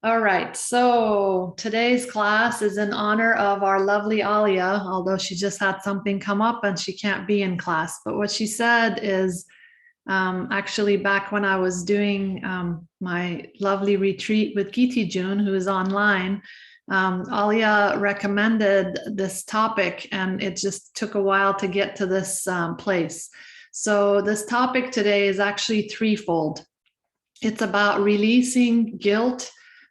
All right, so today's class is in honor of our lovely Alia, although she just had something come up and she can't be in class. But what she said is actually back when I was doing my lovely retreat with Kiti June, who is online, Alia recommended this topic and it just took a while to get to this place. So this topic today is actually threefold. It's about releasing guilt,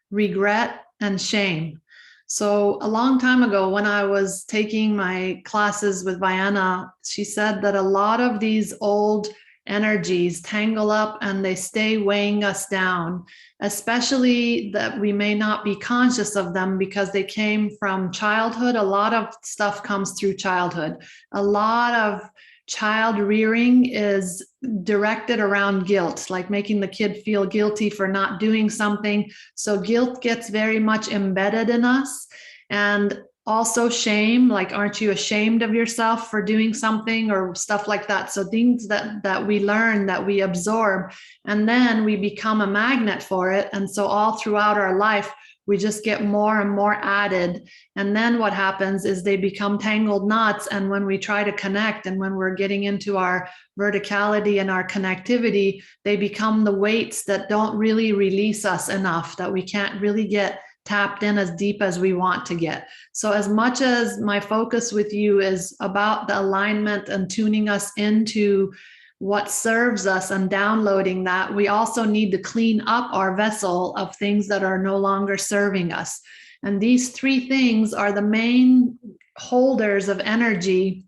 regret, and shame. So, a long time ago, when I was taking my classes with Vienna, she said that a lot of these old energies tangle up and they stay weighing us down, especially that we may not be conscious of them because they came from childhood. A lot of stuff comes through childhood. A lot of child rearing is directed around guilt, like making the kid feel guilty for not doing something. So guilt gets very much embedded in us. And also shame, like aren't you ashamed of yourself for doing something or stuff like that. So things that we learn, that we absorb, and then we become a magnet for it. And so all throughout our life we just get more and more added. And then what happens is they become tangled knots. And when we try to connect and when we're getting into our verticality and our connectivity, they become the weights that don't really release us enough, that we can't really get tapped in as deep as we want to get. So as much as my focus with you is about the alignment and tuning us into what serves us and downloading that, we also need to clean up our vessel of things that are no longer serving us. And these three things are the main holders of energy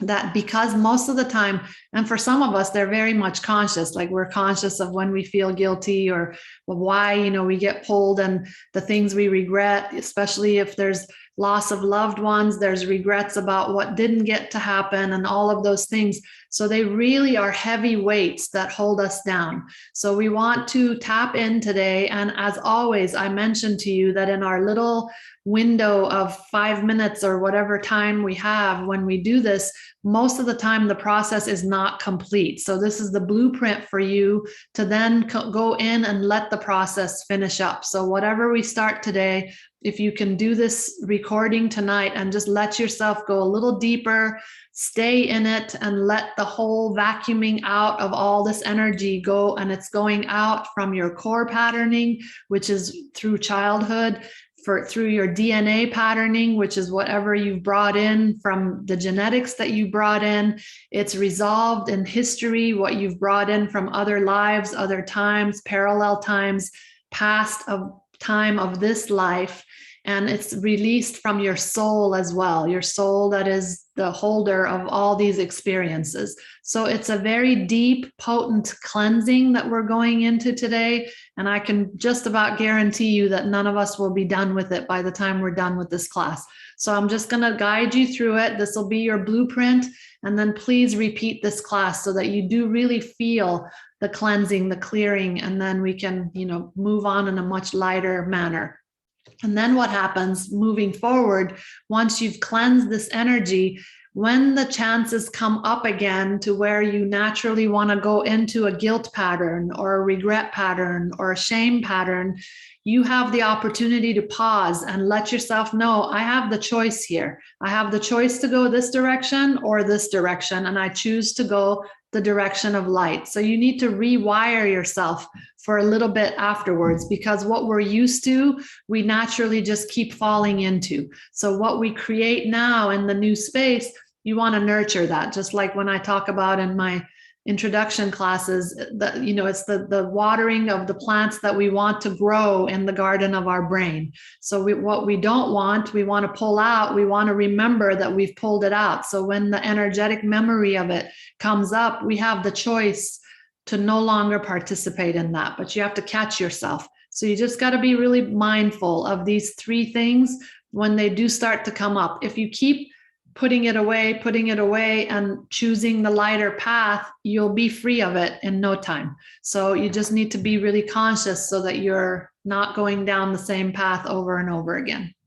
that, because most of the time, and for some of us, they're very much conscious, like we're conscious of when we feel guilty or why, we get pulled, and the things we regret, especially if there's loss of loved ones, there's regrets about what didn't get to happen and all of those things. So they really are heavy weights that hold us down. So we want to tap in today. And as always, I mentioned to you that in our little window of 5 minutes or whatever time we have when we do this, most of the time the process is not complete. So this is the blueprint for you to then go in and let the process finish up. So whatever we start today, if you can do this recording tonight and just let yourself go a little deeper, stay in it, and let the whole vacuuming out of all this energy go. And it's going out from your core patterning, which is through childhood, through your DNA patterning, which is whatever you've brought in from the genetics that you brought in. It's resolved in history, what you've brought in from other lives, other times, parallel times, past of time of this life. And it's released from your soul as well, your soul that is the holder of all these experiences. So it's a very deep, potent cleansing that we're going into today. And I can just about guarantee you that none of us will be done with it by the time we're done with this class. So I'm just going to guide you through it. This will be your blueprint. And then please repeat this class so that you do really feel the cleansing, the clearing, and then we can, move on in a much lighter manner. And then what happens moving forward, once you've cleansed this energy, when the chances come up again to where you naturally want to go into a guilt pattern or a regret pattern or a shame pattern, you have the opportunity to pause and let yourself know, I have the choice here. I have the choice to go this direction or this direction, and I choose to go the direction of light. So you need to rewire yourself for a little bit afterwards, because what we're used to, we naturally just keep falling into. So what we create now in the new space, you want to nurture that. Just like when I talk about in my introduction classes, that it's the watering of the plants that we want to grow in the garden of our brain. So what we don't want, we want to pull out. We want to remember that we've pulled it out. So when the energetic memory of it comes up, we have the choice to no longer participate in that, but you have to catch yourself. So you just got to be really mindful of these three things when they do start to come up. If you keep putting it away and choosing the lighter path, you'll be free of it in no time. So you just need to be really conscious so that you're not going down the same path over and over again.